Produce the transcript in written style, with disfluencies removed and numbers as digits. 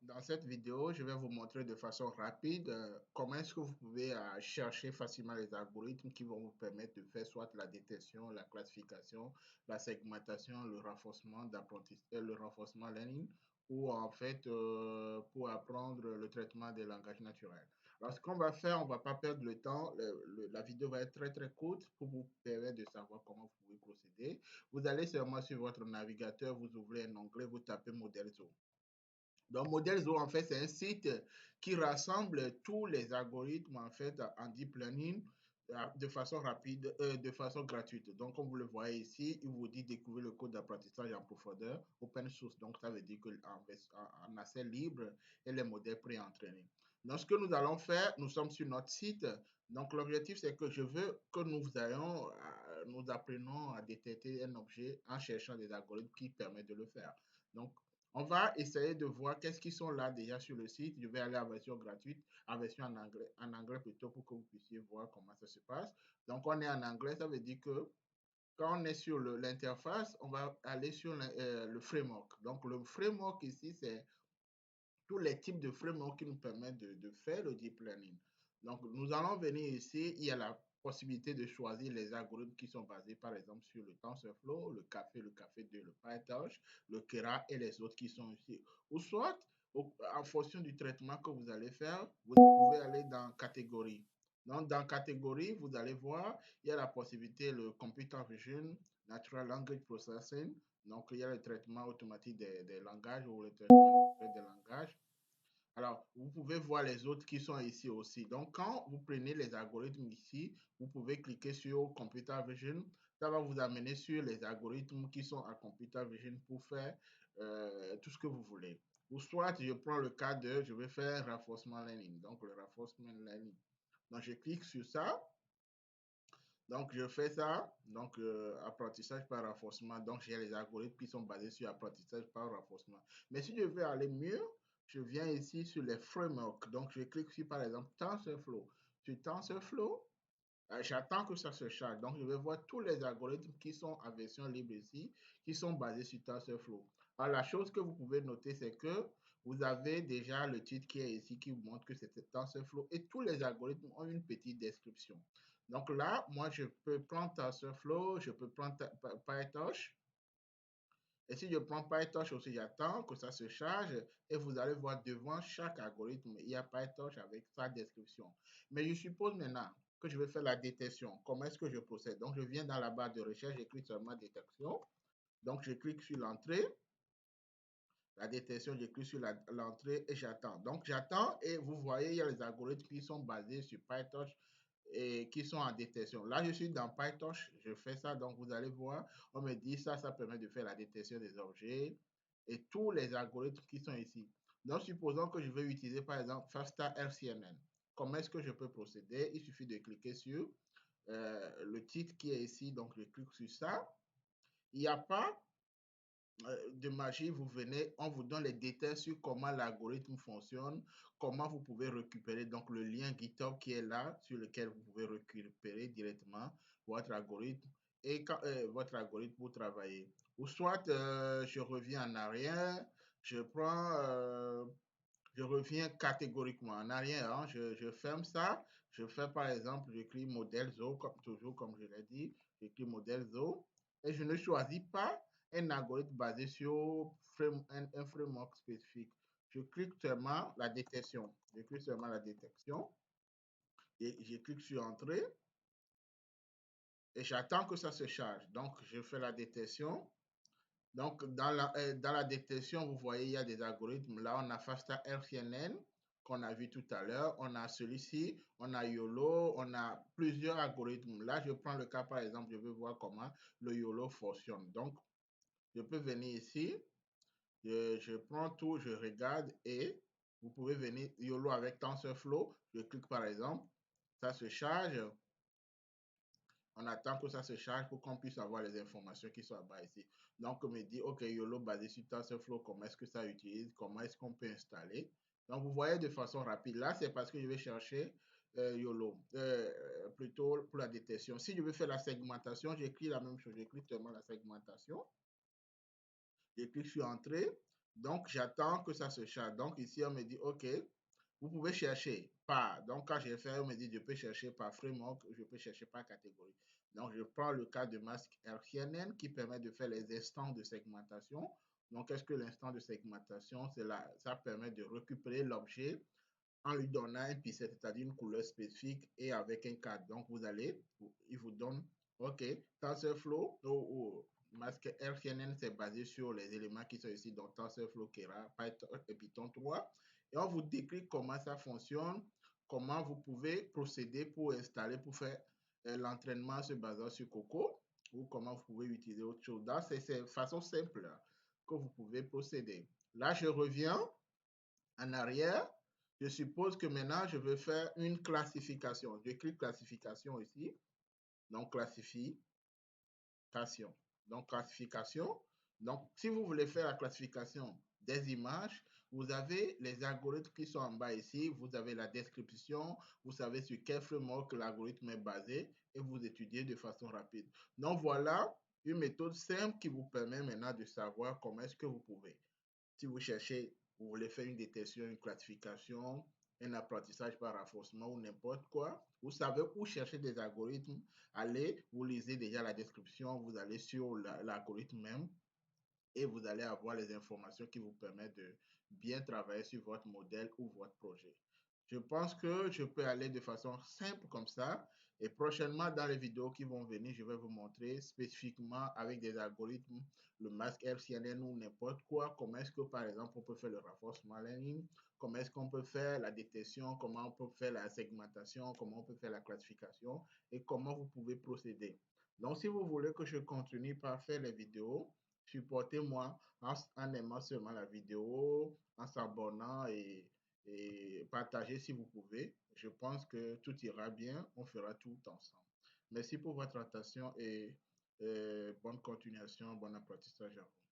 Dans cette vidéo, je vais vous montrer de façon rapide comment est-ce que vous pouvez chercher facilement les algorithmes qui vont vous permettre de faire soit la détection, la classification, la segmentation, le renforcement d'apprentissage, le renforcement learning, ou en fait pour apprendre le traitement des langages naturels. Alors, ce qu'on va faire, on ne va pas perdre le temps. La vidéo va être très très courte pour vous permettre de savoir comment vous pouvez procéder. Vous allez seulement sur votre navigateur, vous ouvrez un onglet, vous tapez Modelzo. Donc, Modelzo, en fait, c'est un site qui rassemble tous les algorithmes, en fait, en deep learning de façon rapide, de façon gratuite. Donc, comme vous le voyez ici, il vous dit découvrir le code d'apprentissage en profondeur, open source. Donc, ça veut dire qu'en accès libre et les modèles pré-entraînés. Donc, ce que nous allons faire, nous sommes sur notre site. Donc, l'objectif, c'est que je veux que nous apprenions à détecter un objet en cherchant des algorithmes qui permettent de le faire. Donc, on va essayer de voir qu'est-ce qui sont là déjà sur le site. Je vais aller en version gratuite, en version en anglais plutôt pour que vous puissiez voir comment ça se passe. Donc, on est en anglais, ça veut dire que quand on est sur l'interface, on va aller sur le framework. Donc, le framework ici, c'est tous les types de frameworks qui nous permettent de faire le deep learning. Donc, nous allons venir ici, il y a la possibilité de choisir les algorithmes qui sont basés, par exemple, sur le TensorFlow, le Café 2, le PyTorch, le Keras et les autres qui sont ici. Ou soit, en fonction du traitement que vous allez faire, vous pouvez aller dans catégorie. Donc, dans catégorie, vous allez voir, il y a la possibilité, le Computer Vision, Natural Language Processing. Donc, il y a le traitement automatique des langages ou le traitement des langages. Alors, vous pouvez voir les autres qui sont ici aussi. Donc, quand vous prenez les algorithmes ici, vous pouvez cliquer sur Computer Vision. Ça va vous amener sur les algorithmes qui sont à Computer Vision pour faire tout ce que vous voulez. Ou soit, je prends le cas de, je vais faire Reinforcement Learning. Donc, le Reinforcement Learning. Donc, je clique sur ça. Donc, je fais ça. Donc, apprentissage par renforcement. Donc, j'ai les algorithmes qui sont basés sur apprentissage par renforcement. Mais si je veux aller mieux, je viens ici sur les frameworks. Donc, je clique sur, par exemple, TensorFlow. Sur TensorFlow, j'attends que ça se charge. Donc, je vais voir tous les algorithmes qui sont en version libre ici, qui sont basés sur TensorFlow. Alors, la chose que vous pouvez noter, c'est que vous avez déjà le titre qui est ici, qui vous montre que c'est TensorFlow. Et tous les algorithmes ont une petite description. Donc là, moi, je peux prendre TensorFlow, je peux prendre PyTorch. Et si je prends PyTorch aussi, j'attends que ça se charge et vous allez voir devant chaque algorithme, il y a PyTorch avec sa description. Mais je suppose maintenant que je vais faire la détection. Comment est-ce que je procède? Donc, je viens dans la barre de recherche, j'écris seulement détection. Donc, je clique sur l'entrée. La détection, j'écris sur l'entrée et j'attends. Donc, j'attends et vous voyez, il y a les algorithmes qui sont basés sur PyTorch et qui sont en détection. Là, je suis dans PyTorch, je fais ça, donc vous allez voir, on me dit ça, ça permet de faire la détection des objets et tous les algorithmes qui sont ici. Donc, supposons que je veux utiliser, par exemple, FASTA RCNN. Comment est-ce que je peux procéder? Il suffit de cliquer sur le titre qui est ici, donc je clique sur ça. Il n'y a pas de magie, vous venez, on vous donne les détails sur comment l'algorithme fonctionne, comment vous pouvez récupérer donc le lien GitHub qui est là, sur lequel vous pouvez récupérer directement votre algorithme et votre algorithme pour travailler. Ou soit je reviens en arrière, je prends, je reviens catégoriquement en arrière, hein, je ferme ça, je fais par exemple, j'écris modèle Zo, comme toujours, comme je l'ai dit, j'écris modèle Zo, et je ne choisis pas un algorithme basé sur un framework spécifique. Je clique seulement la détection. Je clique seulement la détection et je clique sur Entrée et j'attends que ça se charge. Donc, je fais la détection. Donc, dans la détection, vous voyez, il y a des algorithmes. Là, on a FASTA RCNN qu'on a vu tout à l'heure. On a celui-ci, on a YOLO, on a plusieurs algorithmes. Là, je prends le cas, par exemple, je veux voir comment le YOLO fonctionne. Donc, je peux venir ici, je prends tout, je regarde et vous pouvez venir YOLO avec TensorFlow. Je clique par exemple, ça se charge. On attend que ça se charge pour qu'on puisse avoir les informations qui sont là-bas ici. Donc, on me dit, OK, YOLO basé sur TensorFlow, comment est-ce que ça utilise, comment est-ce qu'on peut installer. Donc, vous voyez de façon rapide. Là, c'est parce que je vais chercher YOLO, plutôt pour la détection. Si je veux faire la segmentation, j'écris la même chose. J'écris seulement la segmentation. Je clique sur Entrée. Donc, j'attends que ça se charge. Donc, ici, on me dit, OK, vous pouvez chercher par. Donc, quand j'ai fait, on me dit, je peux chercher par framework, je peux chercher par catégorie. Donc, je prends le cas de masque RCNN qui permet de faire les instants de segmentation. Donc, qu'est-ce que l'instant de segmentation? C'est là, ça permet de récupérer l'objet en lui donnant un pixel, c'est-à-dire une couleur spécifique et avec un cadre. Donc, vous allez, il vous donne, OK, TensorFlow ou masque RCNN, c'est basé sur les éléments qui sont ici, donc TensorFlow, Keras, Python et Python 3. Et on vous décrit comment ça fonctionne, comment vous pouvez procéder pour installer, pour faire l'entraînement se basant sur Coco, ou comment vous pouvez utiliser autre chose. Donc, c'est façon simple que vous pouvez procéder. Là, je reviens en arrière. Je suppose que maintenant, je veux faire une classification. J'écris classification ici. Donc, classification. Donc, classification. Donc, si vous voulez faire la classification des images, vous avez les algorithmes qui sont en bas ici. Vous avez la description. Vous savez sur quel framework l'algorithme est basé et vous étudiez de façon rapide. Donc, voilà une méthode simple qui vous permet maintenant de savoir comment est-ce que vous pouvez. Si vous cherchez, vous voulez faire une détection, une classification, un apprentissage par renforcement ou n'importe quoi, vous savez où chercher des algorithmes. Allez, vous lisez déjà la description, vous allez sur l'algorithme même et vous allez avoir les informations qui vous permettent de bien travailler sur votre modèle ou votre projet. Je pense que je peux aller de façon simple comme ça. Et prochainement, dans les vidéos qui vont venir, je vais vous montrer spécifiquement avec des algorithmes, le masque RCNN ou n'importe quoi, comment est-ce que, par exemple, on peut faire le renforcement learning, comment est-ce qu'on peut faire la détection, comment on peut faire la segmentation, comment on peut faire la classification et comment vous pouvez procéder. Donc, si vous voulez que je continue par faire les vidéos, supportez-moi en aimant seulement la vidéo, en s'abonnant et partagez si vous pouvez. Je pense que tout ira bien. On fera tout ensemble. Merci pour votre attention et bonne continuation, bon apprentissage à vous.